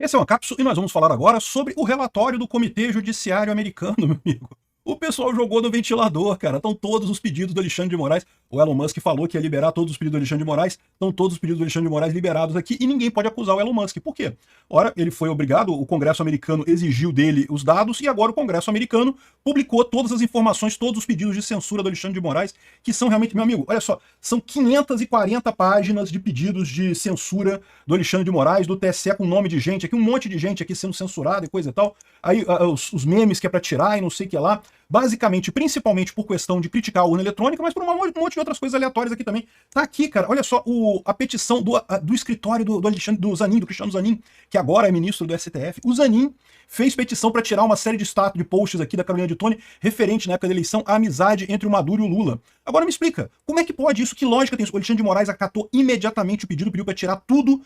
Essa é uma cápsula e nós vamos falar agora sobre o relatório do Comitê Judiciário Americano, meu amigo. O pessoal jogou no ventilador, cara. Estão todos os pedidos do Alexandre de Moraes. O Elon Musk falou que ia liberar todos os pedidos do Alexandre de Moraes. Estão todos os pedidos do Alexandre de Moraes liberados aqui e ninguém pode acusar o Elon Musk. Por quê? Ora, ele foi obrigado, o Congresso americano exigiu dele os dados e agora o Congresso americano publicou todas as informações, todos os pedidos de censura do Alexandre de Moraes, que são realmente, meu amigo, olha só, são 540 páginas de pedidos de censura do Alexandre de Moraes, do TSE com nome de gente aqui, um monte de gente aqui sendo censurada e coisa e tal. Aí os memes que é pra tirar e não sei o que lá. Basicamente, principalmente por questão de criticar a urna eletrônica, mas por um monte de outras coisas aleatórias aqui também. Tá aqui, cara, olha só, a petição do escritório do Alexandre, do Zanin, do Cristiano Zanin, que agora é ministro do STF. O Zanin fez petição para tirar uma série de status, de posts aqui da Carolina de Tone, referente na época da eleição à amizade entre o Maduro e o Lula. Agora me explica, como é que pode isso? Que lógica tem isso? O Alexandre de Moraes acatou imediatamente o pedido, pediu para tirar tudo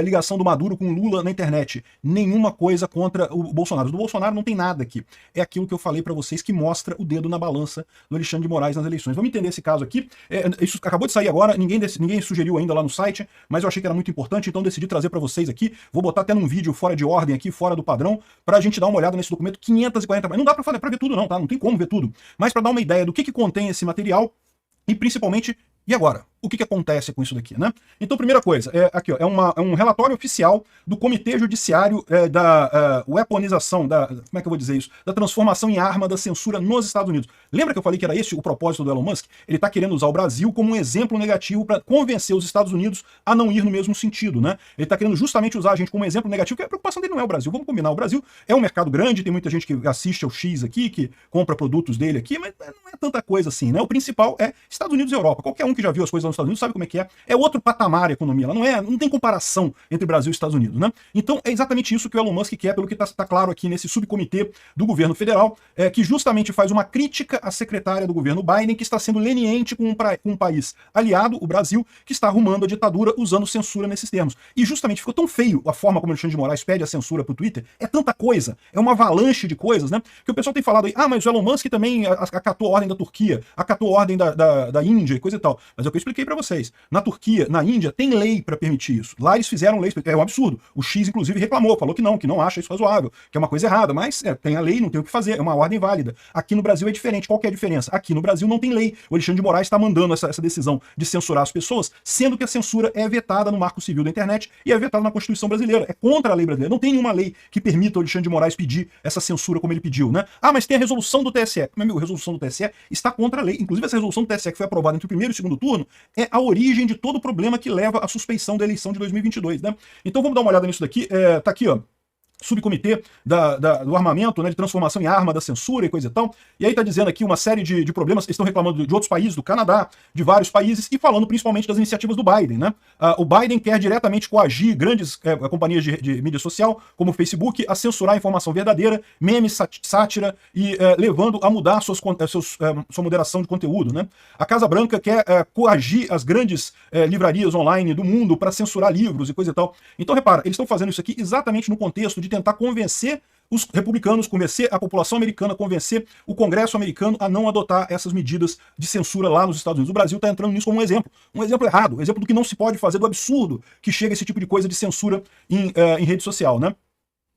ligação do Maduro com o Lula na internet. Nenhuma coisa contra o Bolsonaro. Do Bolsonaro não tem nada aqui. É aquilo que eu falei para vocês que mostra o dedo na balança do Alexandre de Moraes nas eleições. Vamos entender esse caso aqui. Isso acabou de sair agora, ninguém sugeriu ainda lá no site, mas eu achei que era muito importante, então decidi trazer para vocês aqui. Vou botar até num vídeo fora de ordem aqui, fora do padrão, para a gente dar uma olhada nesse documento, 540 páginas. Não dá para ver tudo não, tá? Não tem como ver tudo. Mas para dar uma ideia do que contém esse material e principalmente, e agora? O que acontece com isso daqui, né? Então, primeira coisa, aqui, ó, é um relatório oficial do Comitê Judiciário da weaponização, como é que eu vou dizer isso? Da transformação em arma da censura nos Estados Unidos. Lembra que eu falei que era esse o propósito do Elon Musk? Ele tá querendo usar o Brasil como um exemplo negativo para convencer os Estados Unidos a não ir no mesmo sentido, né? Ele tá querendo justamente usar a gente como um exemplo negativo, que a preocupação dele não é o Brasil. Vamos combinar, o Brasil é um mercado grande, tem muita gente que assiste ao X aqui, que compra produtos dele aqui, mas não é tanta coisa assim, né? O principal é Estados Unidos e Europa. Qualquer um que já viu as coisas nos Estados Unidos sabe como é que é. É outro patamar a economia. Ela não tem comparação entre Brasil e Estados Unidos, né? Então é exatamente isso que o Elon Musk quer, pelo que tá claro aqui nesse subcomitê do governo federal, que justamente faz uma crítica à secretária do governo Biden, que está sendo leniente com um país aliado, o Brasil, que está arrumando a ditadura usando censura nesses termos. E justamente ficou tão feio a forma como o Alexandre de Moraes pede a censura pro Twitter, é tanta coisa, é uma avalanche de coisas, né? Que o pessoal tem falado aí, mas o Elon Musk também acatou a ordem da Turquia, acatou a ordem da Índia e coisa e tal. Mas é o que eu expliquei pra vocês. Na Turquia, na Índia, tem lei para permitir isso. Lá eles fizeram leis, é um absurdo. O X, inclusive, reclamou, falou que não acha isso razoável, que é uma coisa errada, mas tem a lei, não tem o que fazer, é uma ordem válida. Aqui no Brasil é diferente. Qual que é a diferença? Aqui no Brasil não tem lei. O Alexandre de Moraes está mandando essa decisão de censurar as pessoas, sendo que a censura é vetada no Marco Civil da Internet e é vetada na Constituição brasileira. É contra a lei brasileira. Não tem nenhuma lei que permita o Alexandre de Moraes pedir essa censura como ele pediu, né? Mas tem a resolução do TSE. Meu amigo, a resolução do TSE está contra a lei. Inclusive, essa resolução do TSE que foi aprovada entre o primeiro e o segundo turno é a origem de todo o problema que leva à suspeição da eleição de 2022, né? Então vamos dar uma olhada nisso daqui. Tá aqui, ó. Subcomitê do armamento, né, de transformação em arma da censura e coisa e tal. E aí tá dizendo aqui uma série de problemas, eles estão reclamando de outros países, do Canadá, de vários países, e falando principalmente das iniciativas do Biden, né? O Biden quer diretamente coagir grandes companhias de mídia social, como o Facebook, a censurar a informação verdadeira, memes, sátira, e levando a mudar sua moderação de conteúdo, né? A Casa Branca quer coagir as grandes livrarias online do mundo para censurar livros e coisa e tal. Então, repara, eles estão fazendo isso aqui exatamente no contexto de tentar convencer os republicanos, convencer a população americana, convencer o Congresso americano a não adotar essas medidas de censura lá nos Estados Unidos. O Brasil está entrando nisso como um exemplo errado, um exemplo do que não se pode fazer, do absurdo que chega esse tipo de coisa de censura em rede social, né?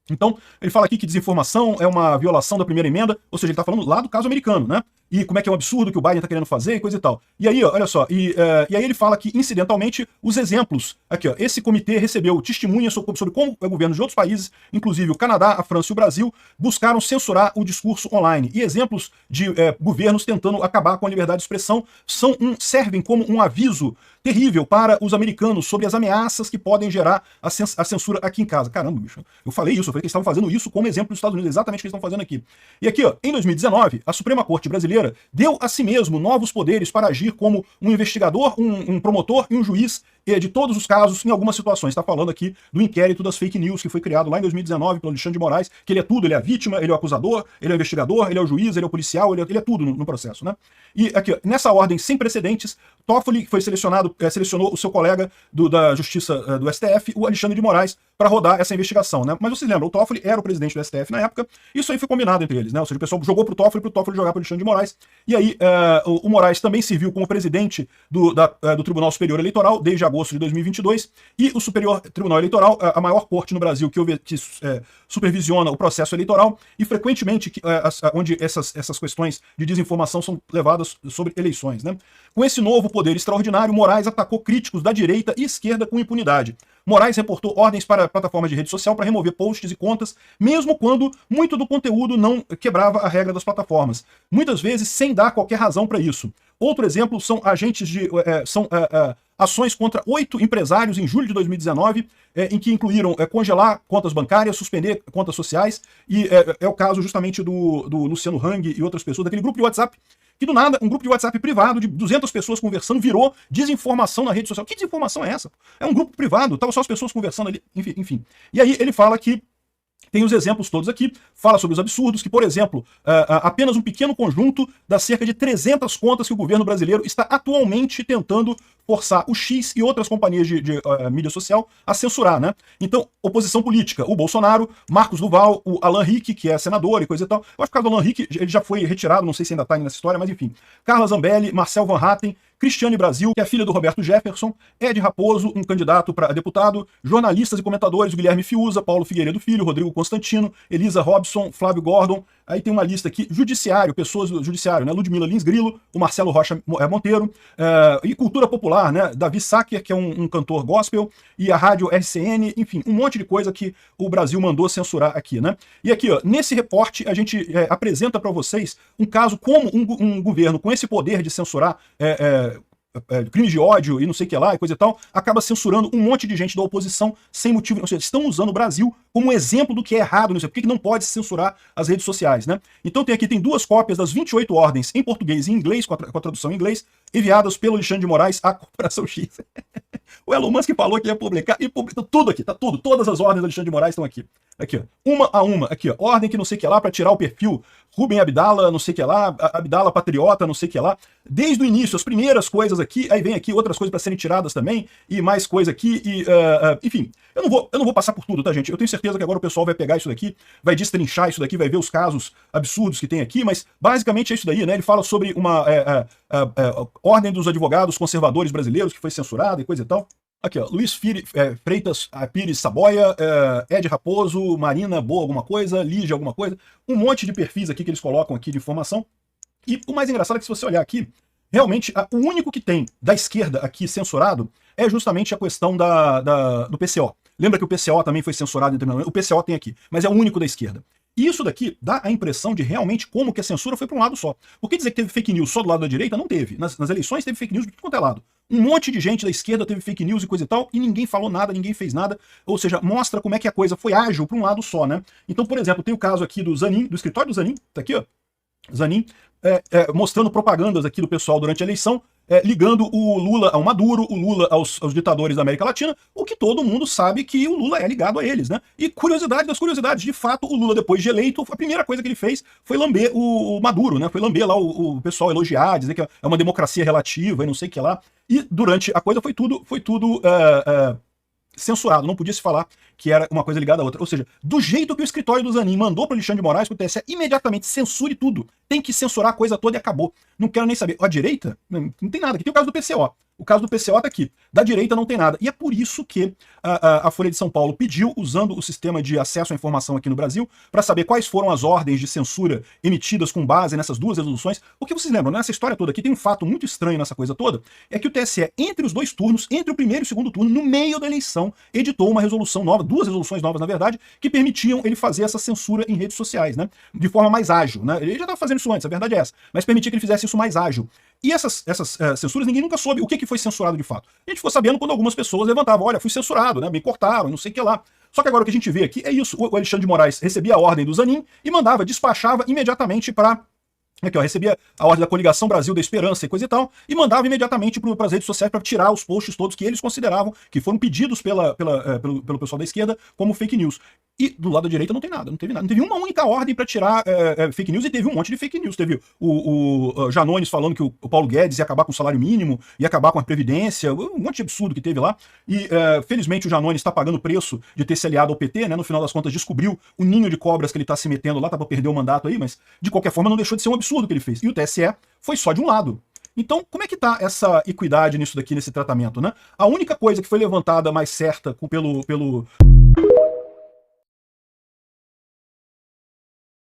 Então, ele fala aqui que desinformação é uma violação da primeira emenda, ou seja, ele está falando lá do caso americano, né? E como é que é um absurdo que o Biden está querendo fazer e coisa e tal. E aí, ó, olha só, e aí ele fala que, incidentalmente, os exemplos, aqui, ó, esse comitê recebeu testemunhas sobre como governos de outros países, inclusive o Canadá, a França e o Brasil, buscaram censurar o discurso online. E exemplos de governos tentando acabar com a liberdade de expressão servem como um aviso terrível para os americanos sobre as ameaças que podem gerar a censura aqui em casa. Caramba, bicho, eu falei isso, eu falei que eles estavam fazendo isso como exemplo dos Estados Unidos, exatamente o que eles estão fazendo aqui. E aqui, ó, em 2019, a Suprema Corte brasileira deu a si mesmo novos poderes para agir como um investigador, um promotor e um juiz de todos os casos, em algumas situações. Está falando aqui do inquérito das fake news que foi criado lá em 2019 pelo Alexandre de Moraes, que ele é tudo, ele é a vítima, ele é o acusador, ele é o investigador, ele é o juiz, ele é o policial, ele é tudo no processo, né? E aqui, ó, nessa ordem sem precedentes, Toffoli foi selecionou o seu colega da Justiça do STF, o Alexandre de Moraes, para rodar essa investigação, né? Mas vocês lembram, o Toffoli era o presidente do STF na época, isso aí foi combinado entre eles, né? Ou seja, o pessoal jogou pro Toffoli jogar pro Alexandre de Moraes, e aí o Moraes também serviu como presidente do Tribunal Superior Eleitoral desde agosto de 2022, e o Superior Tribunal Eleitoral, a maior corte no Brasil que supervisiona o processo eleitoral, e frequentemente onde essas questões de desinformação são levadas sobre eleições, né? Com esse novo poder extraordinário, Moraes atacou críticos da direita e esquerda com impunidade. Moraes reportou ordens para plataformas de rede social para remover posts e contas, mesmo quando muito do conteúdo não quebrava a regra das plataformas, muitas vezes sem dar qualquer razão para isso. Outro exemplo são ações contra 8 empresários em julho de 2019, em que incluíram congelar contas bancárias, suspender contas sociais, e é o caso justamente do Luciano Hang e outras pessoas, daquele grupo de WhatsApp, que do nada, um grupo de WhatsApp privado de 200 pessoas conversando virou desinformação na rede social. Que desinformação é essa? É um grupo privado, estavam só as pessoas conversando ali, enfim. E aí ele fala que tem os exemplos todos aqui, fala sobre os absurdos, que, por exemplo, apenas um pequeno conjunto das cerca de 300 contas que o governo brasileiro está atualmente tentando forçar o X e outras companhias de mídia social a censurar, né? Então, oposição política, o Bolsonaro, Marcos Duval, o Alan Rick, que é senador e coisa e tal. Eu acho que o caso do Alan Rick, ele já foi retirado, não sei se ainda está nessa história, mas enfim. Carla Zambelli, Marcel Van Hatten, Cristiane Brasil, que é a filha do Roberto Jefferson, Ed Raposo, um candidato para deputado, jornalistas e comentadores, o Guilherme Fiuza, Paulo Figueiredo Filho, Rodrigo Constantino, Elisa Robson, Flávio Gordon, aí tem uma lista aqui, judiciário, pessoas do judiciário, né? Ludmila Lins Grilo, o Marcelo Rocha Monteiro, e cultura popular, né? Davi Sacker, que é um cantor gospel, e a rádio RCN, enfim, um monte de coisa que o Brasil mandou censurar aqui, né? E aqui, ó, nesse reporte, a gente apresenta para vocês um caso como um governo com esse poder de censurar crimes de ódio e não sei o que lá e coisa e tal, acaba censurando um monte de gente da oposição sem motivo, ou seja, estão usando o Brasil como um exemplo do que é errado, não sei por que não pode censurar as redes sociais, né? Então tem 2 cópias das 28 ordens em português e em inglês, com a tradução em inglês, enviadas pelo Alexandre de Moraes à Corporação X. O Elon Musk falou que ia publicar, e publicou tudo aqui, tá tudo, todas as ordens do Alexandre de Moraes estão aqui. Aqui, ó, uma a uma, aqui, ó, ordem que não sei o que lá, para tirar o perfil Rubem Abdala, não sei o que lá, Abdala Patriota, não sei o que lá. Desde o início, as primeiras coisas aqui, aí vem aqui outras coisas para serem tiradas também, e mais coisa aqui, e enfim, eu não vou passar por tudo, tá, gente? Eu tenho certeza que agora o pessoal vai pegar isso daqui, vai destrinchar isso daqui, vai ver os casos absurdos que tem aqui, mas basicamente é isso daí, né? Ele fala sobre uma ordem dos advogados conservadores brasileiros que foi censurada e coisa e tal. Aqui, ó, Luiz Freitas Pires Saboia, Ed Raposo, Marina Boa alguma coisa, Lígia alguma coisa, um monte de perfis aqui que eles colocam aqui de informação. E o mais engraçado é que se você olhar aqui, realmente o único que tem da esquerda aqui censurado é justamente a questão do PCO. Lembra que o PCO também foi censurado em determinado momento? O PCO tem aqui, mas é o único da esquerda. E isso daqui dá a impressão de realmente como que a censura foi para um lado só. Porque dizer que teve fake news só do lado da direita, não teve. Nas eleições teve fake news de tudo quanto é lado. Um monte de gente da esquerda teve fake news e coisa e tal, e ninguém falou nada, ninguém fez nada. Ou seja, mostra como é que a coisa foi ágil para um lado só, né? Então, por exemplo, tem o caso aqui do Zanin, do escritório do Zanin, tá aqui, ó. Zanin, mostrando propagandas aqui do pessoal durante a eleição, ligando o Lula ao Maduro, o Lula aos ditadores da América Latina, o que todo mundo sabe que o Lula é ligado a eles, né? E curiosidade das curiosidades, de fato, o Lula, depois de eleito, a primeira coisa que ele fez foi lamber o Maduro, né? Foi lamber lá o pessoal, elogiar, dizer que é uma democracia relativa e não sei o que lá. E durante a coisa foi tudo censurado, não podia se falar que era uma coisa ligada à outra. Ou seja, do jeito que o escritório do Zanin mandou para o Alexandre de Moraes, para o TSE, imediatamente censure tudo. Tem que censurar a coisa toda e acabou. Não quero nem saber. A direita, não tem nada. Aqui tem o caso do PCO. O caso do PCO tá aqui. Da direita não tem nada. E é por isso que a Folha de São Paulo pediu, usando o sistema de acesso à informação aqui no Brasil, para saber quais foram as ordens de censura emitidas com base nessas 2 resoluções. Porque vocês lembram, nessa história toda aqui tem um fato muito estranho nessa coisa toda, é que o TSE, entre os 2 turnos, entre o primeiro e o segundo turno, no meio da eleição, editou uma resolução nova, 2 resoluções novas, na verdade, que permitiam ele fazer essa censura em redes sociais, né? De forma mais ágil, né? Ele já estava fazendo isso antes, a verdade é essa, mas permitia que ele fizesse isso mais ágil. E essas censuras, ninguém nunca soube o que foi censurado de fato. A gente ficou sabendo quando algumas pessoas levantavam, olha, fui censurado, né? Me cortaram, não sei o que lá. Só que agora o que a gente vê aqui é isso. O Alexandre de Moraes recebia a ordem do Zanin e despachava imediatamente para... Aqui, ó, recebia a ordem da Coligação Brasil da Esperança e coisa e tal, e mandava imediatamente para as redes sociais para tirar os posts todos que eles consideravam que foram pedidos pelo pessoal da esquerda como fake news. E do lado da direita não tem nada, não teve nada. Não teve uma única ordem para tirar fake news, e teve um monte de fake news. Teve o Janones falando que o Paulo Guedes ia acabar com o salário mínimo, ia acabar com a Previdência, um monte de absurdo que teve lá. E felizmente o Janones está pagando o preço de ter se aliado ao PT, né? No final das contas descobriu o ninho de cobras que ele está se metendo lá, tá para perder o mandato aí, mas de qualquer forma não deixou de ser um absurdo que ele fez. E o TSE foi só de um lado. Então, como é que tá essa equidade nisso daqui, nesse tratamento, né? A única coisa que foi levantada mais certa pelo